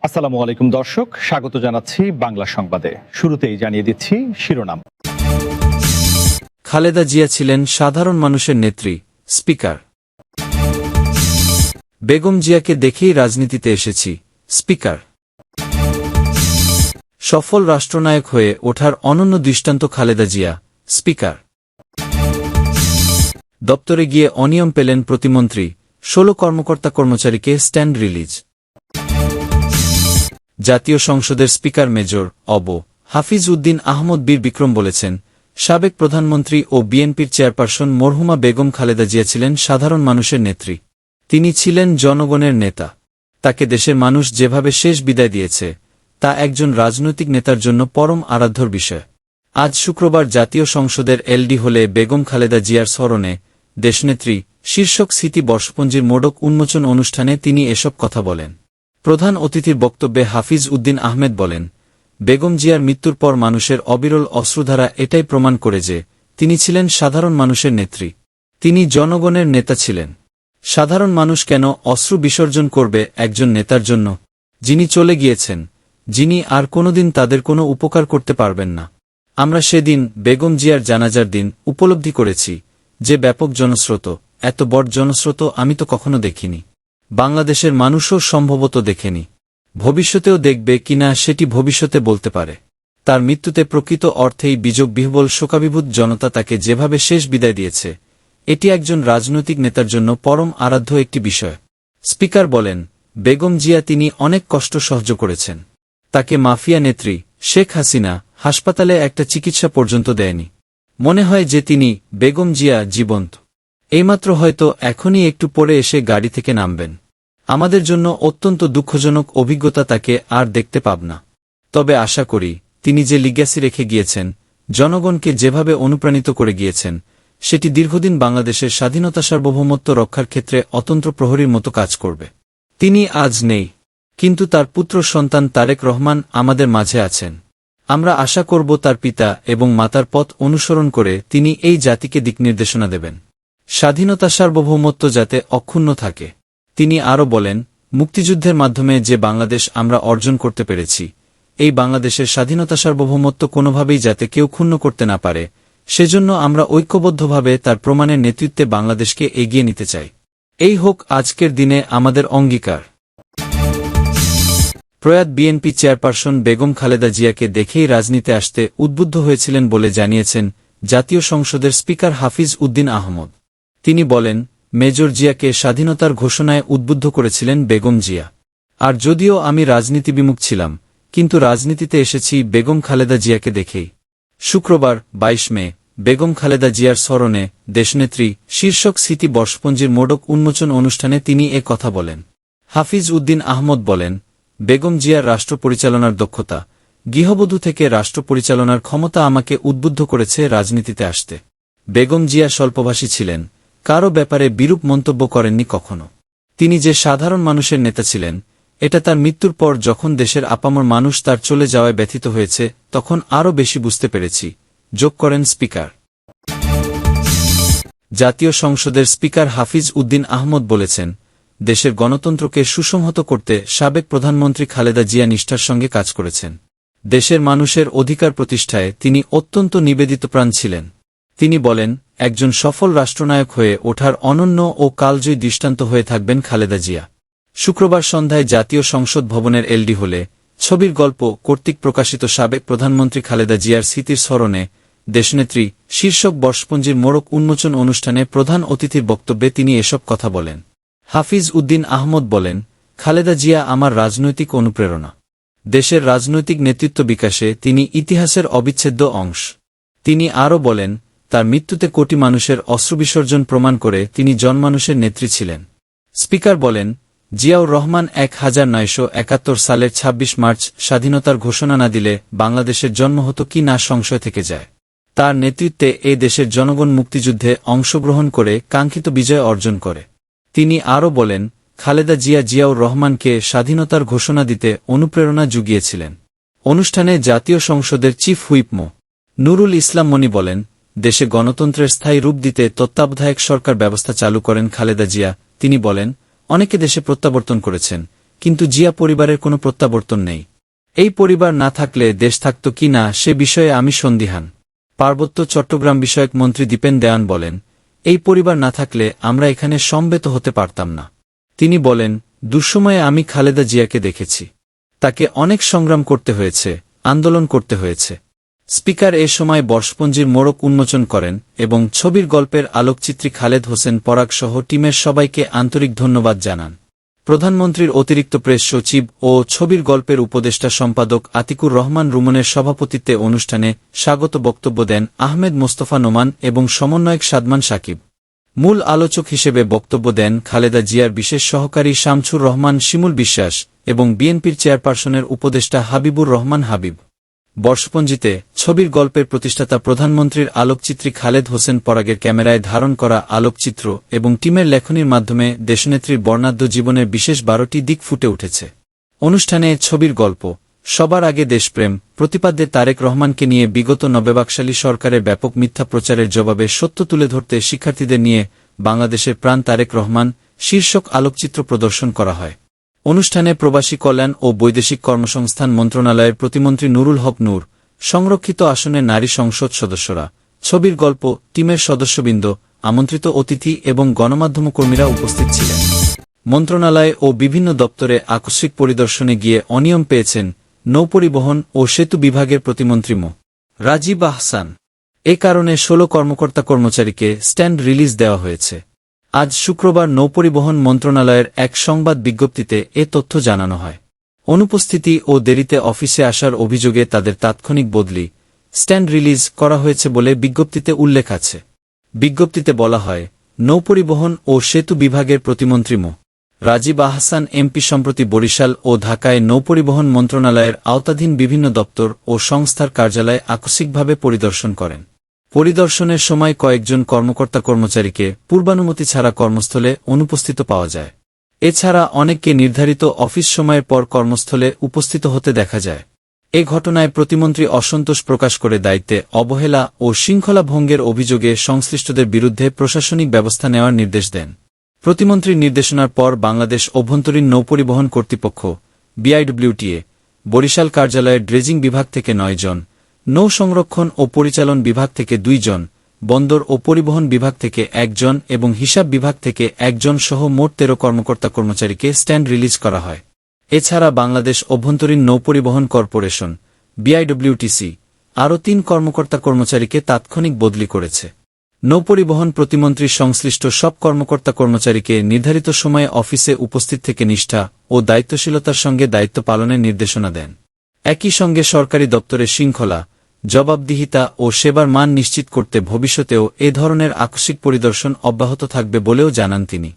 আসসালামু আলাইকুম দর্শক, স্বাগত জানাচ্ছি বাংলা সংবাদে। শুরুতেই জানিয়ে দিচ্ছি শিরোনাম। খালেদা জিয়া ছিলেন সাধারণ মানুষের নেত্রী, স্পিকার। বেগম জিয়াকে দেখেই রাজনীতিতে এসেছি, স্পিকার। সফল রাষ্ট্রনায়ক হয়ে ওঠার অনন্য দৃষ্টান্ত খালেদা জিয়া, স্পিকার। দপ্তরে গিয়ে অনিয়ম পেলেন প্রতিমন্ত্রী, 16 কর্মকর্তা কর্মচারীকে স্ট্যান্ড রিলিজ। জাতীয় সংসদের speaker major of. Hafiz Uddin Ahmad বীর বিক্রম বলেছেন, সাবেক প্রধানমন্ত্রী ও বিএনপির চেয়ারপারসন মরহুমা বেগম খালেদা জিয়া ছিলেন সাধারণ মানুষের নেত্রী। তিনি ছিলেন জনগণের নেতা। তাকে দেশের মানুষ যেভাবে শেষ বিদায় দিয়েছে, তা একজন রাজনৈতিক নেতার জন্য পরম আরাধ্যর বিষয়। আজ শুক্রবার জাতীয় সংসদের এলডি হলে বেগম খালেদা জিয়ার স্মরণে দেশনেত্রী শীর্ষক স্মৃতি বর্ষপঞ্জির মোড়ক উন্মোচন অনুষ্ঠানে তিনি এসব কথা বলেন। প্রধান অতিথির বক্তব্যে হাফিজ উদ্দিন আহমেদ বলেন, বেগম জিয়ার মৃত্যুর পর মানুষের অবিরল অশ্রুধারা এটাই প্রমাণ করে যে তিনি ছিলেন সাধারণ মানুষের নেত্রী। তিনি জনগণের নেতা ছিলেন। সাধারণ মানুষ কেন অশ্রু বিসর্জন করবে একজন নেতার জন্য, যিনি চলে গিয়েছেন, যিনি আর কোনোদিন তাদের কোনো উপকার করতে পারবেন না। আমরা সেদিন বেগম জিয়ার জানাজার দিন উপলব্ধি করেছি যে ব্যাপক জনস্রোত, এত বড় জনস্রোত আমি তো কখনো দেখিনি। বাংলাদেশের মানুষও সম্ভবত দেখেনি। ভবিষ্যতেও দেখবে কিনা সেটি ভবিষ্যতে বলতে পারে। তার মৃত্যুতে প্রকৃত অর্থেই বিযোগ-বিহ্বল শোকাভিভূত জনতা তাকে যেভাবে শেষ বিদায় দিয়েছে, এটি একজন রাজনৈতিক নেতার জন্য পরম আরাধ্য একটি বিষয়। স্পিকার বলেন, বেগম জিয়া তিনি অনেক কষ্ট সহ্য করেছেন। তাকে মাফিয়া নেত্রী শেখ হাসিনা হাসপাতালে একটা চিকিৎসা পর্যন্ত দেয়নি। মনে হয় যে তিনি, বেগম জিয়া, জীবন্ত। এইমাত্র হয়তো এখনই একটু পরে এসে গাড়ি থেকে নামবেন। আমাদের জন্য অত্যন্ত দুঃখজনক অভিজ্ঞতা, তাকে আর দেখতে পাব না। তবে আশা করি তিনি যে লিগ্যাসি রেখে গিয়েছেন, জনগণকে যেভাবে অনুপ্রাণিত করে গিয়েছেন, সেটি দীর্ঘদিন বাংলাদেশের স্বাধীনতা সার্বভৌমত্ব রক্ষার ক্ষেত্রে অতন্ত্র প্রহরীর মতো কাজ করবে। তিনি আজ নেই, কিন্তু তার পুত্র সন্তান তারেক রহমান আমাদের মাঝে আছেন। আমরা আশা করব তার পিতা এবং মাতার পথ অনুসরণ করে তিনি এই জাতিকে দিকনির্দেশনা দেবেন, স্বাধীনতা সার্বভৌমত্ব যাতে অক্ষুণ্ণ থাকে। তিনি আরও বলেন, মুক্তিযুদ্ধের মাধ্যমে যে বাংলাদেশ আমরা অর্জন করতে পেরেছি, এই বাংলাদেশের স্বাধীনতা সার্বভৌমত্ব কোনোভাবেই যাতে কেউ ক্ষুণ্ণ করতে না পারে, সেজন্য আমরা ঐক্যবদ্ধভাবে তার প্রমাণের নেতৃত্বে বাংলাদেশকে এগিয়ে নিতে চাই। এই হোক আজকের দিনে আমাদের অঙ্গীকার। প্রয়াত বিএনপি চেয়ারপারসন বেগম খালেদা জিয়াকে দেখেই রাজনীতিতে আসতে উদ্বুদ্ধ হয়েছিলেন বলে জানিয়েছেন জাতীয় সংসদের স্পিকার হাফিজ উদ্দিন আহমদ। তিনি বলেন, মেজর জিয়াকে স্বাধীনতার ঘোষণায় উদ্বুদ্ধ করেছিলেন বেগম জিয়া। আর যদিও আমি রাজনীতিবিমুখ ছিলাম, কিন্তু রাজনীতিতে এসেছি বেগম খালেদা জিয়াকে দেখেই। শুক্রবার 22 মে বেগম খালেদা জিয়ার স্মরণে দেশনেত্রী শীর্ষক স্মৃতি বর্ষপঞ্জির মোড়ক উন্মোচন অনুষ্ঠানে তিনি এ কথা বলেন। হাফিজ উদ্দিন আহমদ বলেন, বেগম জিয়ার রাষ্ট্র পরিচালনার দক্ষতা, গৃহবধূ থেকে রাষ্ট্র পরিচালনার ক্ষমতা আমাকে উদ্বুদ্ধ করেছে রাজনীতিতে আসতে। বেগম জিয়া স্বল্পভাষী ছিলেন, কারও ব্যাপারে বিরূপ মন্তব্য করেননি কখনো। তিনি যে সাধারণ মানুষের নেতা ছিলেন, এটা তার মৃত্যুর পর যখন দেশের আপামর মানুষ তার চলে যাওয়ায় ব্যথিত হয়েছে, তখন আরও বেশি বুঝতে পেরেছি, যোগ করেন স্পিকার। জাতীয় সংসদের স্পিকার হাফিজ উদ্দিন আহমদ বলেছেন, দেশের গণতন্ত্রকে সুসংহত করতে সাবেক প্রধানমন্ত্রী খালেদা জিয়া নিষ্ঠার সঙ্গে কাজ করেছেন। দেশের মানুষের অধিকার প্রতিষ্ঠায় তিনি অত্যন্ত নিবেদিতপ্রাণ ছিলেন। তিনি বলেন, একজন সফল রাষ্ট্রনায়ক হয়ে ওঠার অনন্য ও কালজয়ী দৃষ্টান্ত হয়ে থাকবেন খালেদা জিয়া। শুক্রবার সন্ধ্যায় জাতীয় সংসদ ভবনের এলডি হলে ছবির গল্প কর্তৃক প্রকাশিত সাবেক প্রধানমন্ত্রী খালেদা জিয়ার স্মৃতির স্মরণে দেশনেত্রী শীর্ষক বর্ষপঞ্জির মোড়ক উন্মোচন অনুষ্ঠানে প্রধান অতিথির বক্তব্যে তিনি এসব কথা বলেন। হাফিজ উদ্দিন আহমদ বলেন, খালেদা জিয়া আমার রাজনৈতিক অনুপ্রেরণা। দেশের রাজনৈতিক নেতৃত্ব বিকাশে তিনি ইতিহাসের অবিচ্ছেদ্য অংশ। তিনি আরও বলেন, তার মৃত্যুতে কোটি মানুষের অশ্রুবিসর্জন প্রমাণ করে তিনি জনমানুষের নেত্রী ছিলেন। স্পিকার বলেন, জিয়াউর রহমান 1971 সালের 26 মার্চ স্বাধীনতার ঘোষণা না দিলে বাংলাদেশের জন্ম হতো কি না সংশয় থেকে যায়। তার নেতৃত্বে এ দেশের জনগণ মুক্তিযুদ্ধে অংশগ্রহণ করে কাঙ্ক্ষিত বিজয় অর্জন করে। তিনি আরও বলেন, খালেদা জিয়া জিয়াউর রহমানকে স্বাধীনতার ঘোষণা দিতে অনুপ্রেরণা জুগিয়েছিলেন। অনুষ্ঠানে জাতীয় সংসদের চিফ হুইপ মো. নুরুল ইসলাম মনি বলেন, দেশে গণতন্ত্রের স্থায়ী রূপ দিতে তত্ত্বাবধায়ক সরকার ব্যবস্থা চালু করেন খালেদা জিয়া। তিনি বলেন, অনেকে দেশে প্রত্যাবর্তন করেছেন, কিন্তু জিয়া পরিবারের কোনো প্রত্যাবর্তন নেই। এই পরিবার না থাকলে দেশ থাকত কি না সে বিষয়ে আমি সন্দিহান। পার্বত্য চট্টগ্রাম বিষয়ক মন্ত্রী দীপেন দেওয়ান বলেন, এই পরিবার না থাকলে আমরা এখানে সমবেত হতে পারতাম না। তিনি বলেন, দুঃসময়ে আমি খালেদা জিয়াকে দেখেছি। তাকে অনেক সংগ্রাম করতে হয়েছে, আন্দোলন করতে হয়েছে। স্পিকার এ সময় বর্ষপঞ্জির মোড়ক উন্মোচন করেন এবং ছবির গল্পের আলোকচিত্রী খালেদ হোসেন পরাগ সহ টিমের সবাইকে আন্তরিক ধন্যবাদ জানান। প্রধানমন্ত্রীর অতিরিক্ত প্রেস সচিব ও ছবির গল্পের উপদেষ্টা সম্পাদক আতিকুর রহমান রুমনের সভাপতিত্বে অনুষ্ঠানে স্বাগত বক্তব্য দেন আহমেদ মোস্তফা নোমান এবং সমন্বয়ক সাদমান সাকিব। মূল আলোচক হিসেবে বক্তব্য দেন খালেদা জিয়ার বিশেষ সহকারী শামছুর রহমান শিমুল বিশ্বাস এবং বিএনপির চেয়ারপারসনের উপদেষ্টা হাবিবুর রহমান হাবিব। বর্ষপঞ্জিতে ছবির গল্পের প্রতিষ্ঠাতা প্রধানমন্ত্রীর আলোকচিত্রী খালেদ হোসেন পরাগের ক্যামেরায় ধারণ করা আলোকচিত্র এবং টিমের লেখনীর মাধ্যমে দেশনেত্রীর বর্ণাঢ্য জীবনের বিশেষ 12টি দিক ফুটে উঠেছে। অনুষ্ঠানে ছবির গল্প সবার আগে দেশপ্রেম প্রতিপাদ্যে তারেক রহমানকে নিয়ে বিগত নবেবাকশালী সরকারের ব্যাপক মিথ্যা প্রচারের জবাবে সত্য তুলে ধরতে শিক্ষার্থীদের নিয়ে বাংলাদেশের প্রাণ তারেক রহমান শীর্ষক আলোকচিত্র প্রদর্শন করা হয়। অনুষ্ঠানে প্রবাসী কল্যাণ ও বৈদেশিক কর্মসংস্থান মন্ত্রণালয়ের প্রতিমন্ত্রী নুরুল হক নূর, সংরক্ষিত আসনের নারী সংসদ সদস্যরা, ছবির গল্প টিমের সদস্যবৃন্দ, আমন্ত্রিত অতিথি এবং গণমাধ্যম কর্মীরা উপস্থিত ছিলেন। মন্ত্রণালয় ও বিভিন্ন দপ্তরে আকস্মিক পরিদর্শনে গিয়ে অনিয়ম পেয়েছেন নৌপরিবহন ও সেতু বিভাগের প্রতিমন্ত্রী মো. রাজীব আহসান। এ কারণে 16 কর্মকর্তা কর্মচারীকে স্ট্যান্ড রিলিজ দেওয়া হয়েছে। আজ শুক্রবার নৌপরিবহন মন্ত্রণালয়ের এক সংবাদ বিজ্ঞপ্তিতে এ তথ্য জানানো হয়। অনুপস্থিতি ও দেরিতে অফিসে আসার অভিযোগে তাদের তাৎক্ষণিক বদলি, স্ট্যান্ড রিলিজ করা হয়েছে বলে বিজ্ঞপ্তিতে উল্লেখ আছে। বিজ্ঞপ্তিতে বলা হয়, নৌপরিবহন ও সেতু বিভাগের প্রতিমন্ত্রী মো. রাজীব আহসান এমপি সম্প্রতি বরিশাল ও ঢাকায় নৌপরিবহন মন্ত্রণালয়ের আওতাধীন বিভিন্ন দপ্তর ও সংস্থার কার্যালয়ে আকস্মিকভাবে পরিদর্শন করেন। পরিদর্শনের সময় কয়েকজন কর্মকর্তা কর্মচারীকে পূর্বানুমতি ছাড়া কর্মস্থলে অনুপস্থিত পাওয়া যায়। এছাড়া অনেককে নির্ধারিত অফিস সময়ের পর কর্মস্থলে উপস্থিত হতে দেখা যায়। এ ঘটনায় প্রতিমন্ত্রী অসন্তোষ প্রকাশ করে দায়িত্বে অবহেলা ও শৃঙ্খলা ভঙ্গের অভিযোগে সংশ্লিষ্টদের বিরুদ্ধে প্রশাসনিক ব্যবস্থা নেওয়ার নির্দেশ দেন। প্রতিমন্ত্রীর নির্দেশনার পর বাংলাদেশ অভ্যন্তরীণ নৌপরিবহন কর্তৃপক্ষ বিআইডব্লিউটিএ বরিশাল কার্যালয়ের ড্রেজিং বিভাগ থেকে 9 জন, নৌ সংরক্ষণ ও পরিচালন বিভাগ থেকে 2 জন, বন্দর ও পরিবহন বিভাগ থেকে 1 জন এবং হিসাব বিভাগ থেকে 1 জন সহ মোট 13 কর্মকর্তা কর্মচারীকে স্ট্যান্ড রিলিজ করা হয়। এছাড়া বাংলাদেশ অভ্যন্তরীণ নৌপরিবহন কর্পোরেশন বিআইডব্লিউটিসি আরও 3 কর্মকর্তা কর্মচারীকে তাৎক্ষণিক বদলি করেছে। নৌপরিবহন প্রতিমন্ত্রী সংশ্লিষ্ট সব কর্মকর্তা কর্মচারীকে নির্ধারিত সময়ে অফিসে উপস্থিত থেকে নিষ্ঠা ও দায়িত্বশীলতার সঙ্গে দায়িত্ব পালনের নির্দেশনা দেন। একই সঙ্গে সরকারি দপ্তরের শৃঙ্খলা, জবাবদিহিতা ও সেবার মান নিশ্চিত করতে ভবিষ্যতেও এ ধরনের আকস্মিক পরিদর্শন অব্যাহত থাকবে বলেও জানান তিনি।